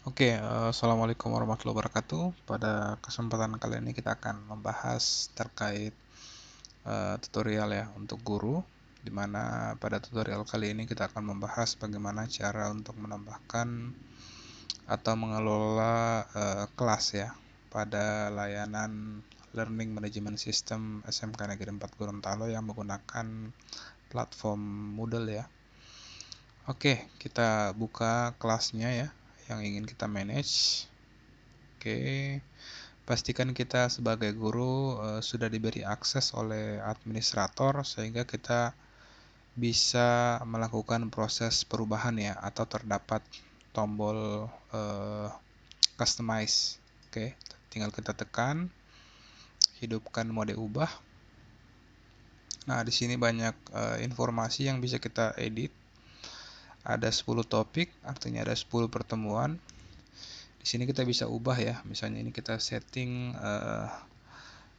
Assalamualaikum warahmatullahi wabarakatuh. Pada kesempatan kali ini kita akan membahas terkait tutorial ya untuk guru, di mana pada tutorial kali ini kita akan membahas bagaimana cara untuk menambahkan atau mengelola kelas ya pada layanan Learning Management System SMK Negeri 4 Gorontalo yang menggunakan platform Moodle ya. Kita buka kelasnya ya yang ingin kita manage. Pastikan kita sebagai guru sudah diberi akses oleh administrator sehingga kita bisa melakukan proses perubahan ya, atau terdapat tombol customize. Tinggal kita tekan, hidupkan mode ubah. Nah, di sini banyak informasi yang bisa kita edit. Ada 10 topik, artinya ada 10 pertemuan. Di sini kita bisa ubah ya, misalnya ini kita setting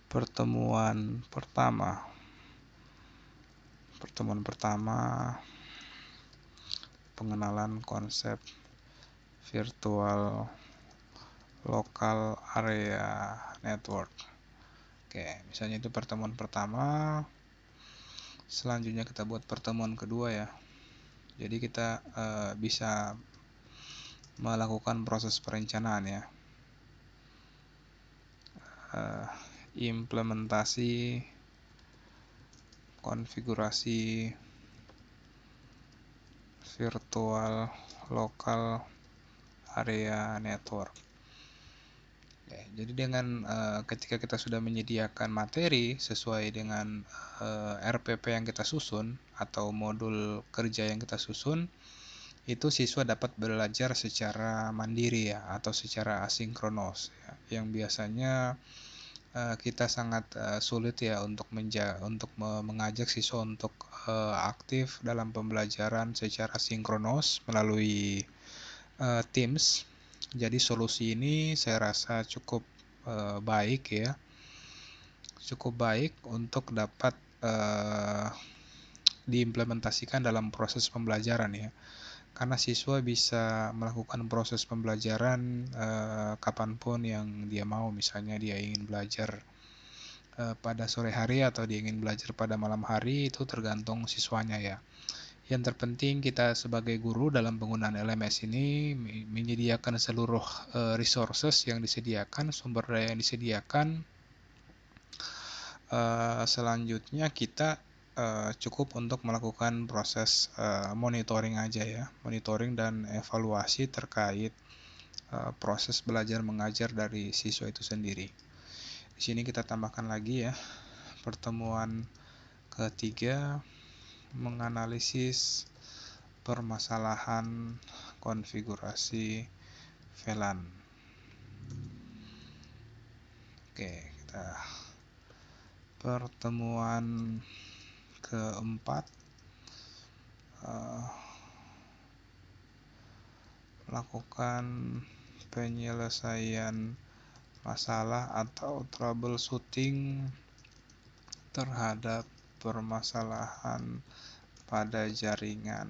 pertemuan pertama pengenalan konsep virtual local area network. Misalnya itu pertemuan pertama. Selanjutnya kita buat pertemuan kedua ya. Jadi kita bisa melakukan proses perencanaan ya, implementasi, konfigurasi virtual local area network. Jadi dengan ketika kita sudah menyediakan materi sesuai dengan RPP yang kita susun atau modul kerja yang kita susun, itu siswa dapat belajar secara mandiri ya, atau secara asinkronos ya, yang biasanya kita sangat sulit ya untuk mengajak siswa untuk aktif dalam pembelajaran secara sinkronos melalui Teams. Jadi solusi ini saya rasa cukup baik ya, cukup baik untuk dapat diimplementasikan dalam proses pembelajaran ya, karena siswa bisa melakukan proses pembelajaran kapanpun yang dia mau. Misalnya dia ingin belajar pada sore hari atau dia ingin belajar pada malam hari, itu tergantung siswanya ya. Yang terpenting kita sebagai guru dalam penggunaan LMS ini menyediakan seluruh resources yang disediakan, sumber daya yang disediakan. Selanjutnya kita cukup untuk melakukan proses monitoring aja ya, monitoring dan evaluasi terkait proses belajar mengajar dari siswa itu sendiri. Di sini kita tambahkan lagi ya, pertemuan ketiga, menganalisis permasalahan konfigurasi VLAN. Kita pertemuan keempat, melakukan penyelesaian masalah atau troubleshooting terhadap permasalahan pada jaringan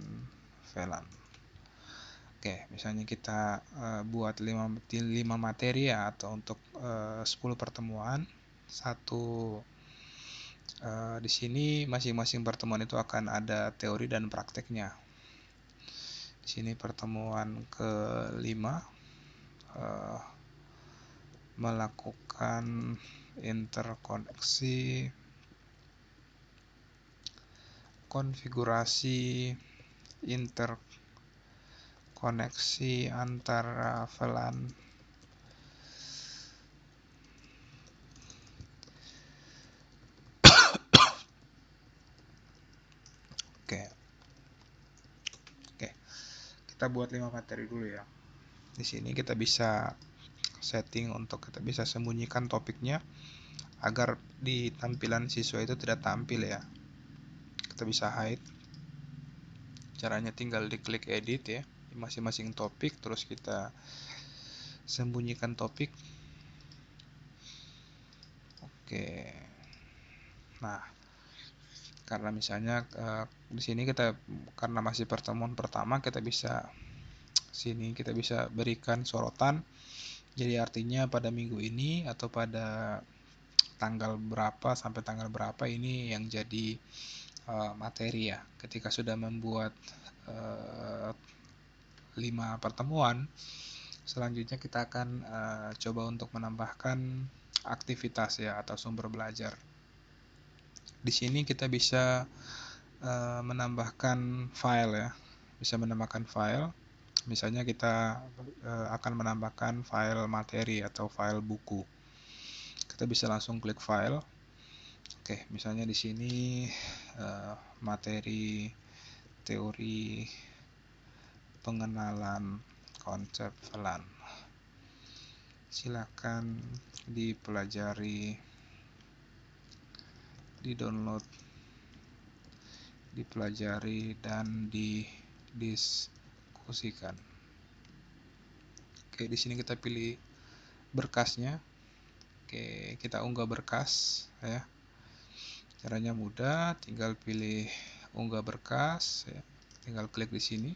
VLAN. Misalnya kita buat 5 materi ya, atau untuk 10 pertemuan. Di sini masing-masing pertemuan itu akan ada teori dan prakteknya. Di sini pertemuan ke-5, melakukan interkoneksi, konfigurasi interkoneksi antara VLAN. Kita buat 5 materi dulu ya. Di sini kita bisa setting untuk kita bisa sembunyikan topiknya agar di tampilan siswa itu tidak tampil ya. Kita bisa hide. Caranya tinggal diklik edit ya, di masing-masing topik, terus kita sembunyikan topik. Nah, karena misalnya di sini kita karena masih pertemuan pertama, kita bisa Sini kita bisa berikan sorotan. Jadi artinya pada minggu ini atau pada tanggal berapa sampai tanggal berapa ini yang jadi materi ya. Ketika sudah membuat 5 pertemuan, selanjutnya kita akan coba untuk menambahkan aktivitas ya atau sumber belajar. Di sini kita bisa menambahkan file ya, bisa menambahkan file. Misalnya kita akan menambahkan file materi atau file buku. Kita bisa langsung klik file. Oke, misalnya di sini materi teori pengenalan konsep VLAN. Silakan dipelajari, di-download, dipelajari dan didiskusikan. Oke, di sini kita pilih berkasnya. Oke, kita unggah berkas ya. Caranya mudah, tinggal pilih unggah berkas ya. Tinggal klik di sini.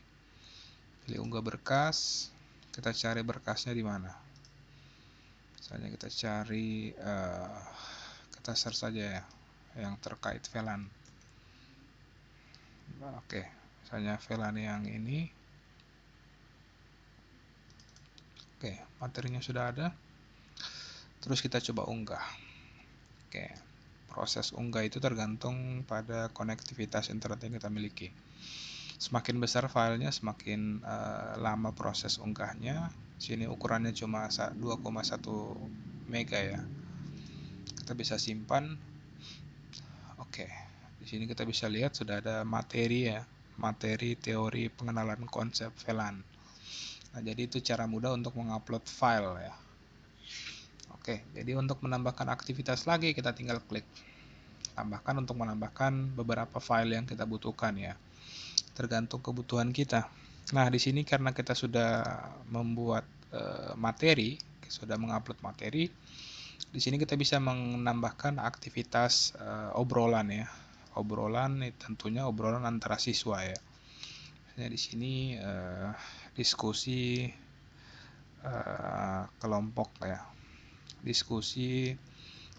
Pilih unggah berkas. Kita cari berkasnya di mana. Misalnya kita cari kita search saja ya yang terkait VLAN. Oke, misalnya VLAN yang ini. Oke, materinya sudah ada. Terus kita coba unggah. Oke, proses unggah itu tergantung pada konektivitas internet yang kita miliki. Semakin besar filenya, semakin lama proses unggahnya. Sini ukurannya cuma 2,1 mega ya. Kita bisa simpan. Oke, di sini kita bisa lihat sudah ada materi ya, materi teori pengenalan konsep VLAN. Nah, jadi itu cara mudah untuk mengupload file ya. Oke, jadi untuk menambahkan aktivitas lagi kita tinggal klik tambahkan untuk menambahkan beberapa file yang kita butuhkan ya. Tergantung kebutuhan kita. Nah, di sini karena kita sudah membuat materi, sudah mengupload materi, di sini kita bisa menambahkan aktivitas obrolan ya. Obrolan tentunya obrolan antara siswa ya. Nah, di sini diskusi kelompok ya. Diskusi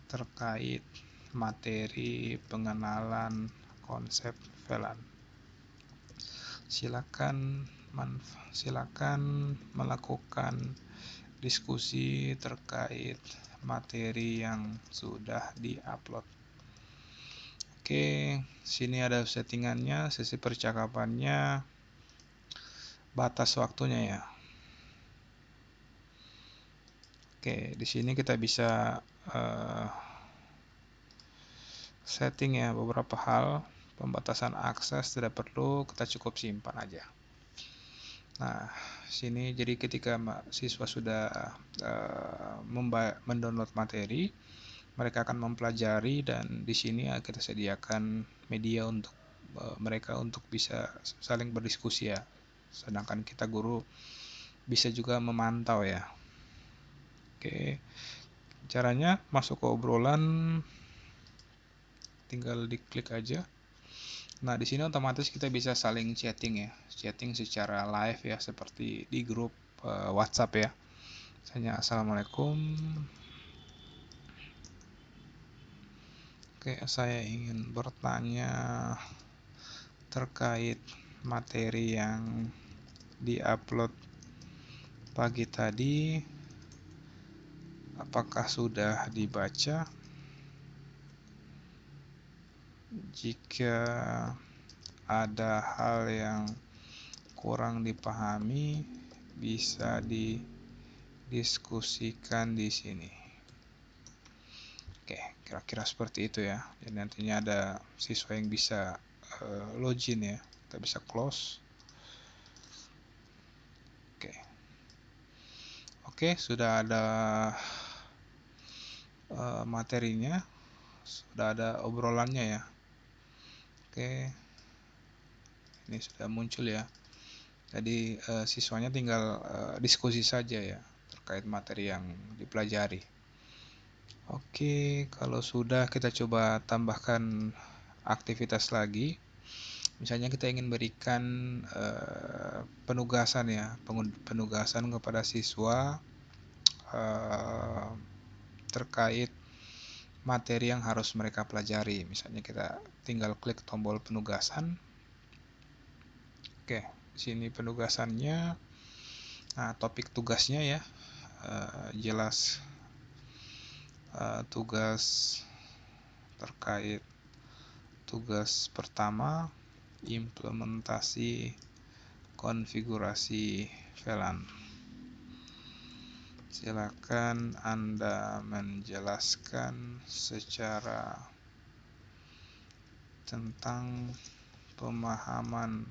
terkait materi pengenalan konsep VLAN. Silakan melakukan diskusi terkait materi yang sudah diupload. Oke, sini ada settingannya, sesi percakapannya, batas waktunya ya. Oke, di sini kita bisa setting ya beberapa hal. Pembatasan akses tidak perlu, kita cukup simpan aja. Nah, sini jadi ketika siswa sudah mendownload materi, mereka akan mempelajari dan di sini kita sediakan media untuk mereka untuk bisa saling berdiskusi ya. Sedangkan kita guru bisa juga memantau ya. Oke. Caranya masuk ke obrolan tinggal diklik aja. Nah, di sini otomatis kita bisa saling chatting ya. Chatting secara live ya seperti di grup WhatsApp ya. Misalnya assalamualaikum. Oke, saya ingin bertanya terkait materi yang diupload pagi tadi. Apakah sudah dibaca? Jika ada hal yang kurang dipahami, bisa didiskusikan di sini. Oke, kira-kira seperti itu ya. Dan nantinya ada siswa yang bisa login ya. Kita bisa close. Oke, sudah ada materinya, sudah ada obrolannya ya. Oke, ini sudah muncul ya. Jadi siswanya tinggal diskusi saja ya terkait materi yang dipelajari. Oke, kalau sudah kita coba tambahkan aktivitas lagi. Misalnya kita ingin berikan penugasan ya, penugasan kepada siswa terkait materi yang harus mereka pelajari. Misalnya kita tinggal klik tombol penugasan. Oke, di sini penugasannya. Nah, topik tugasnya ya, jelas tugas terkait tugas pertama, implementasi konfigurasi VLAN. Silakan Anda menjelaskan secara tentang pemahaman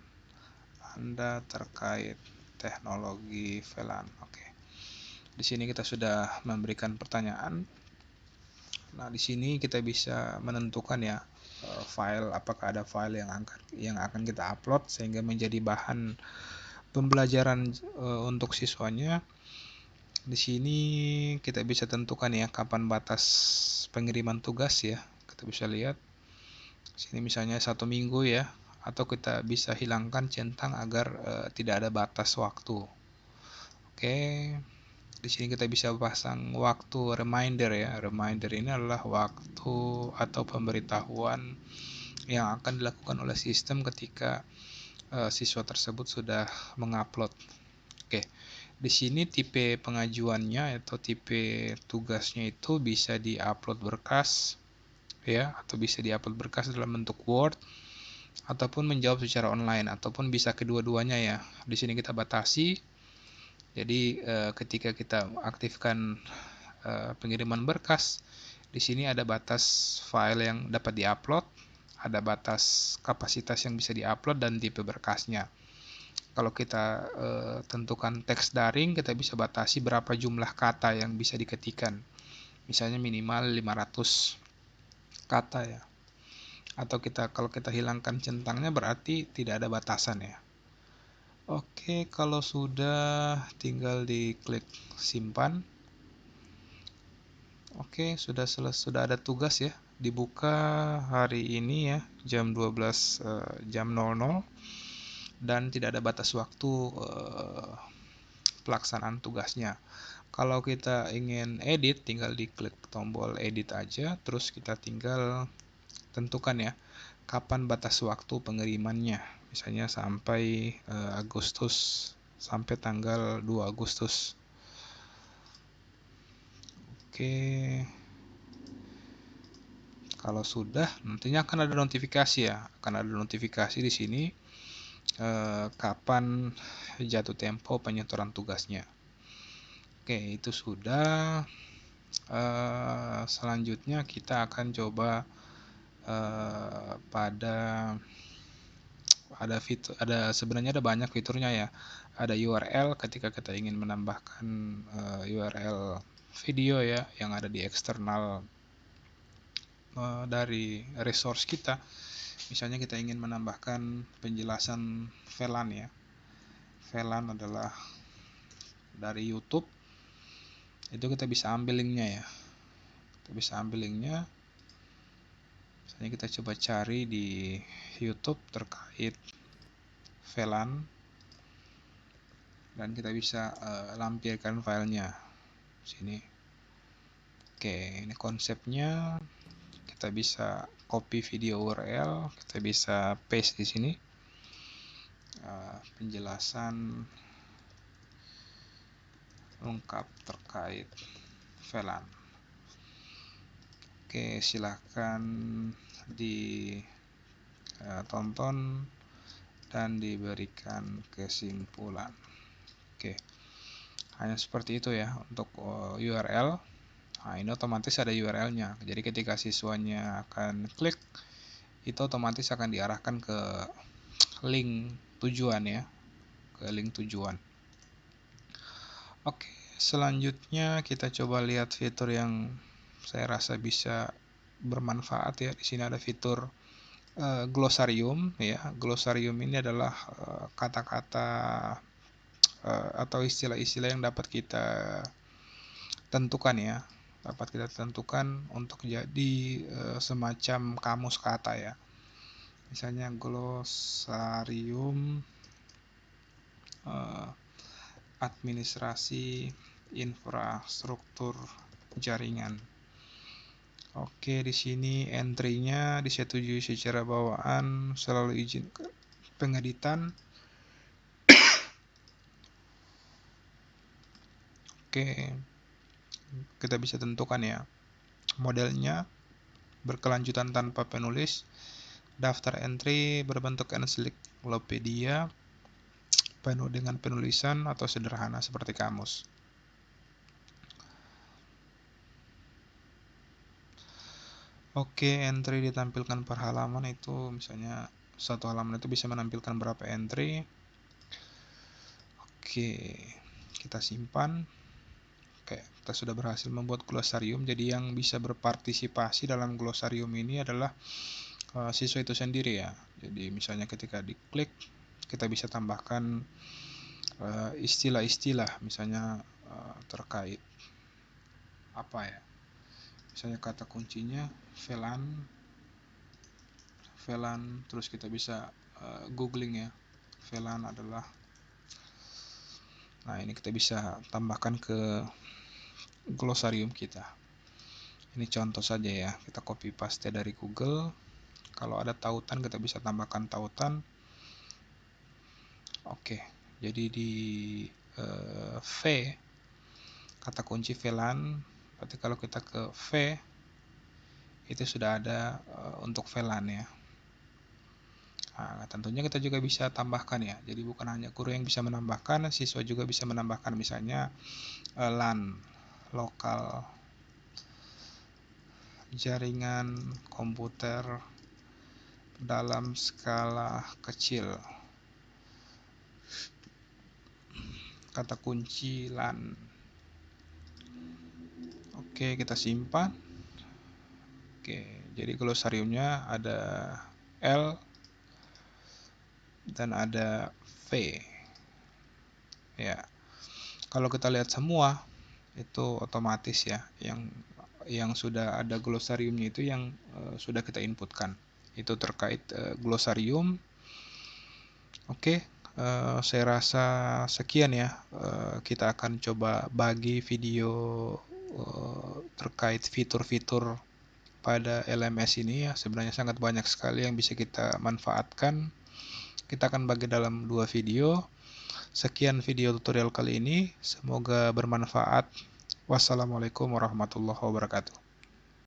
Anda terkait teknologi VLAN. Oke. Di sini kita sudah memberikan pertanyaan. Nah, di sini kita bisa menentukan ya file, apakah ada file yang akan kita upload sehingga menjadi bahan pembelajaran untuk siswanya. Di sini kita bisa tentukan ya kapan batas pengiriman tugas ya. Kita bisa lihat di sini misalnya 1 minggu ya, atau kita bisa hilangkan centang agar tidak ada batas waktu. Oke, di sini kita bisa pasang waktu reminder ya. Reminder ini adalah waktu atau pemberitahuan yang akan dilakukan oleh sistem ketika siswa tersebut sudah mengupload. Oke. Di sini tipe pengajuannya atau tipe tugasnya itu bisa diupload berkas ya, atau bisa diupload berkas dalam bentuk Word ataupun menjawab secara online ataupun bisa kedua-duanya ya. Di sini kita batasi. Jadi ketika kita aktifkan pengiriman berkas, di sini ada batas file yang dapat diupload, ada batas kapasitas yang bisa diupload dan tipe berkasnya. Kalau kita tentukan teks daring, kita bisa batasi berapa jumlah kata yang bisa diketikkan. Misalnya minimal 500 kata ya. Atau kalau kita hilangkan centangnya berarti tidak ada batasan ya. Oke, kalau sudah tinggal diklik simpan. Oke, sudah ada tugas ya. Dibuka hari ini ya, jam 12 jam 00. Dan tidak ada batas waktu pelaksanaan tugasnya. Kalau kita ingin edit, tinggal diklik tombol edit aja, terus kita tinggal tentukan ya kapan batas waktu pengirimannya. Misalnya sampai Agustus, sampai tanggal 2 Agustus. Oke. Kalau sudah, nantinya akan ada notifikasi ya, akan ada notifikasi di sini kapan jatuh tempo penyetoran tugasnya. Oke, itu sudah. Selanjutnya kita akan coba sebenarnya ada banyak fiturnya ya. Ada URL ketika kita ingin menambahkan URL video ya yang ada di eksternal dari resource kita. Misalnya kita ingin menambahkan penjelasan VLAN ya. VLAN adalah dari YouTube. Itu kita bisa ambil linknya ya. Kita bisa ambil linknya. Misalnya kita coba cari di YouTube terkait VLAN dan kita bisa lampirkan filenya sini. Oke, ini konsepnya. Kita bisa copy video URL, kita bisa paste di sini. Penjelasan lengkap terkait VLAN. Oke, silahkan ditonton dan diberikan kesimpulan. Oke, hanya seperti itu ya untuk URL. Nah, ini otomatis ada URL-nya. Jadi ketika siswanya akan klik, itu otomatis akan diarahkan ke link tujuan ya, ke link tujuan. Oke, selanjutnya kita coba lihat fitur yang saya rasa bisa bermanfaat ya. Di sini ada fitur glosarium ya. Glosarium ini adalah kata-kata atau istilah-istilah yang dapat kita tentukan ya. Dapat kita tentukan untuk jadi semacam kamus kata ya. misalnya glosarium administrasi infrastruktur jaringan. Oke, di sini entry-nya disetujui secara bawaan, selalu izin pengeditan. Oke, kita bisa tentukan ya. Modelnya berkelanjutan tanpa penulis, daftar entry berbentuk ensiklopedia, penuh dengan penulisan atau sederhana seperti kamus. Oke, entry ditampilkan per halaman itu misalnya satu halaman itu bisa menampilkan berapa entry. Oke, kita simpan. Oke, kita sudah berhasil membuat glosarium. Jadi yang bisa berpartisipasi dalam glosarium ini adalah siswa itu sendiri ya. Jadi misalnya ketika diklik, kita bisa tambahkan istilah-istilah, misalnya terkait apa ya. Misalnya kata kuncinya VLAN, terus kita bisa googling ya. VLAN adalah, nah ini kita bisa tambahkan ke glosarium kita. Ini contoh saja ya, kita copy paste dari Google. Kalau ada tautan kita bisa tambahkan tautan. Oke, jadi di V kata kunci VLAN, berarti kalau kita ke V itu sudah ada untuk VLAN ya. Nah, tentunya kita juga bisa tambahkan ya. Jadi bukan hanya guru yang bisa menambahkan, siswa juga bisa menambahkan, misalnya LAN, lokal jaringan komputer dalam skala kecil. Kata kunci LAN. Oke, kita simpan. Oke, jadi glosariumnya ada L dan ada V. Ya, kalau kita lihat semua itu otomatis ya, yang sudah ada glosariumnya itu yang sudah kita inputkan. Itu terkait glosarium. Oke, saya rasa sekian ya. Kita akan coba bagi video terkait fitur-fitur pada LMS ini ya. Sebenarnya sangat banyak sekali yang bisa kita manfaatkan. Kita akan bagi dalam 2 video. Sekian video tutorial kali ini, semoga bermanfaat. Wassalamualaikum warahmatullahi wabarakatuh.